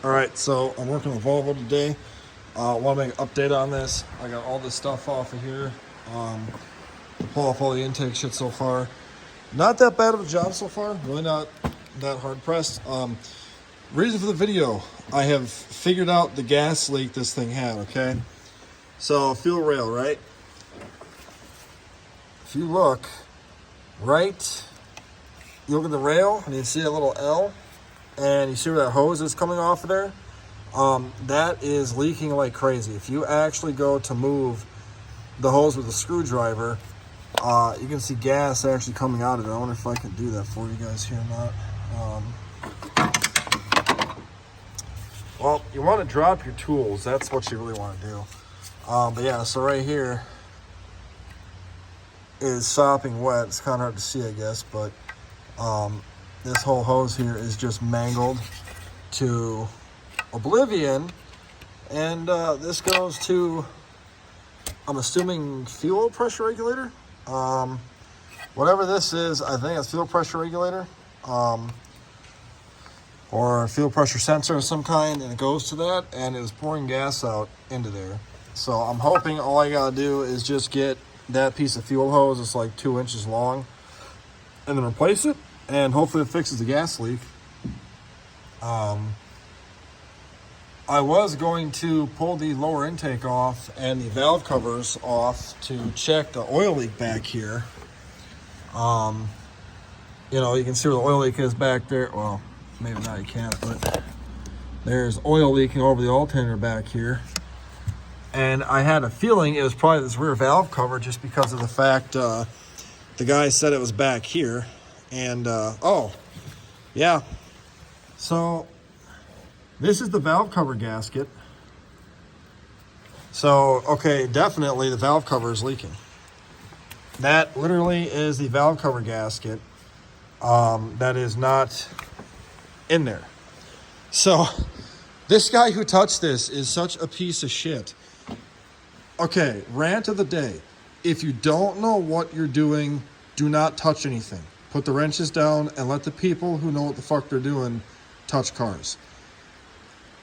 Alright, so I'm working with Volvo today. Want to make an update on this. I got all this stuff off of here. Pull off all the intake shit so far. Not that bad of a job so far. Really not that hard pressed. Reason for the video. I have figured out the gas leak this thing had, okay? So, fuel rail, right? If you look right, you look at the rail and you see a little L. And you see where that hose is coming off of there? That is leaking like crazy. If you actually go to move the hose with a screwdriver, you can see gas actually coming out of it. I wonder if I can do that for you guys here or not. Well, you want to drop your tools. That's what you really want to do. But yeah, so right here is sopping wet. It's kind of hard to see, I guess, but this whole hose here is just mangled to oblivion. And this goes to, I'm assuming, fuel pressure regulator. Whatever this is, I think it's fuel pressure regulator. Or fuel pressure sensor of some kind, and it goes to that, and it was pouring gas out into there. So I'm hoping all I gotta do is just get that piece of fuel hose, it's like 2 inches long, and then replace it. And hopefully it fixes the gas leak. I was going to pull the lower intake off and the valve covers off to check the oil leak back here. You know, you can see where the oil leak is back there. Well, maybe not, you can't, but there's oil leaking over the alternator back here. And I had a feeling it was probably this rear valve cover just because of the fact the guy said it was back here. And, oh, yeah. So, this is the valve cover gasket. So, okay, definitely the valve cover is leaking. That literally is the valve cover gasket that is not in there. So, this guy who touched this is such a piece of shit. Okay, rant of the day. If you don't know what you're doing, do not touch anything. Put the wrenches down and let the people who know what the fuck they're doing touch cars.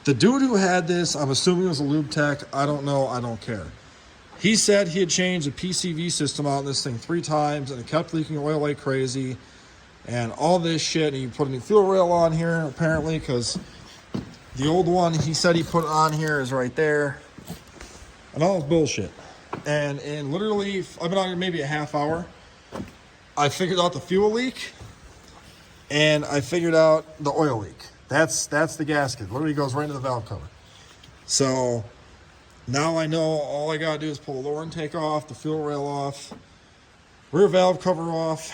The dude who had this, I'm assuming it was a lube tech. I don't know. I don't care. He said he had changed the PCV system out in this thing 3 times and it kept leaking oil like crazy and all this shit. And he put a new fuel rail on here apparently because the old one he said he put on here is right there. And all this bullshit. And in literally, I've been on here maybe a half hour. I figured out the fuel leak, and I figured out the oil leak. That's the gasket. Literally goes right into the valve cover. So now I know all I gotta do is pull the lower intake off, the fuel rail off, rear valve cover off,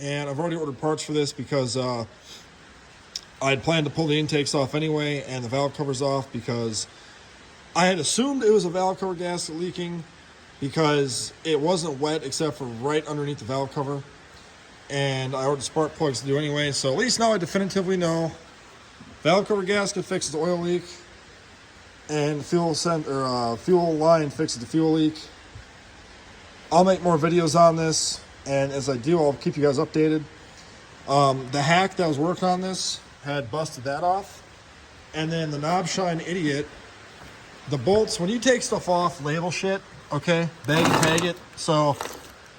and I've already ordered parts for this because I had planned to pull the intakes off anyway and the valve covers off because I had assumed it was a valve cover gasket leaking because it wasn't wet except for right underneath the valve cover. And I ordered spark plugs to do anyway, so at least now I definitively know valve cover gasket fixes the oil leak, and fuel line fixes the fuel leak. I'll make more videos on this, and as I do, I'll keep you guys updated. The hack that was working on this had busted that off, and then the knob shine idiot, the bolts, when you take stuff off, label shit, okay, bag and tag it. So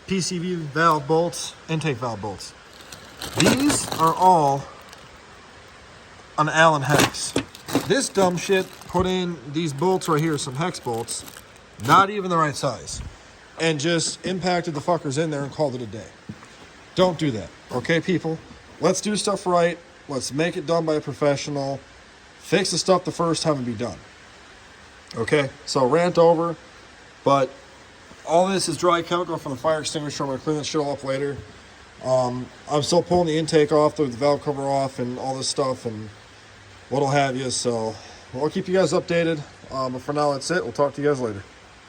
PCV valve bolts, intake valve bolts. These are all an Allen hex. This dumb shit put in these bolts right here, some hex bolts, not even the right size, and just impacted the fuckers in there and called it a day. Don't do that, okay, people? Let's do stuff right. Let's make it done by a professional. Fix the stuff the first time and be done. Okay, so rant over, but all this is dry chemical from the fire extinguisher. I'm going to clean that shit all up later. I'm still pulling the intake off, the valve cover off, and all this stuff, and what'll have you. So, I'll keep you guys updated. But for now, that's it. We'll talk to you guys later.